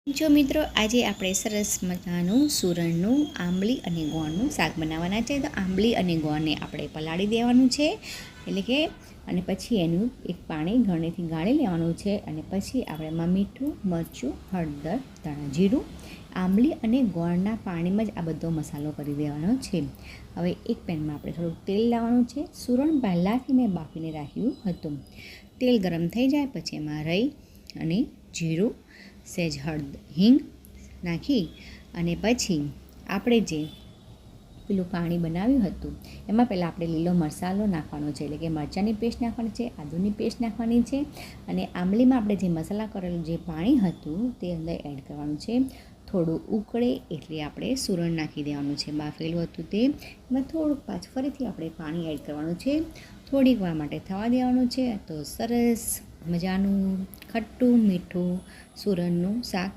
જો મિત્રો આજે આપણે સરસ મજાનું સુરણનું આંબલી અને ગોળનું શાક બનાવવાના છે. તો આંબલી અને ગોળને આપણે પલાળી દેવાનું છે, એટલે કે અને પછી એનું એક પાણી ગળણીથી ગાળી લેવાનું છે. અને પછી આપણે એમાં મીઠું, મરચું, હળદર, ધાણા જીરું, આંબલી અને ગોળના પાણીમાં જ આ બધો મસાલો કરી દેવાનો છે. હવે એક પેનમાં આપણે થોડુંક તેલ લાવવાનું છે. સુરણ પહેલાંથી મેં બાફીને રાખ્યું હતું. તેલ ગરમ થઈ જાય પછી એમાં રાઈ અને જીરું, સહેજ હિંગ નાખી અને પછી આપણે જે પેલું પાણી બનાવ્યું હતું એમાં પહેલાં આપણે લીલો મસાલો નાખવાનો છે, એટલે કે મરચાંની પેસ્ટ નાખવાની છે, આદુની પેસ્ટ નાખવાની છે. અને આંબલીમાં આપણે જે મસાલા કરેલું જે પાણી હતું તે અંદર એડ કરવાનું છે. થોડું ઉકળે એટલે આપણે સુરણ નાખી દેવાનું છે, બાફેલું હતું તે. એમાં થોડુંક પાછું ફરીથી આપણે પાણી એડ કરવાનું છે, થોડીક વાર માટે થવા દેવાનું છે. તો સરસ મજાનું ખટ્ટું મીઠું સુરણનું શાક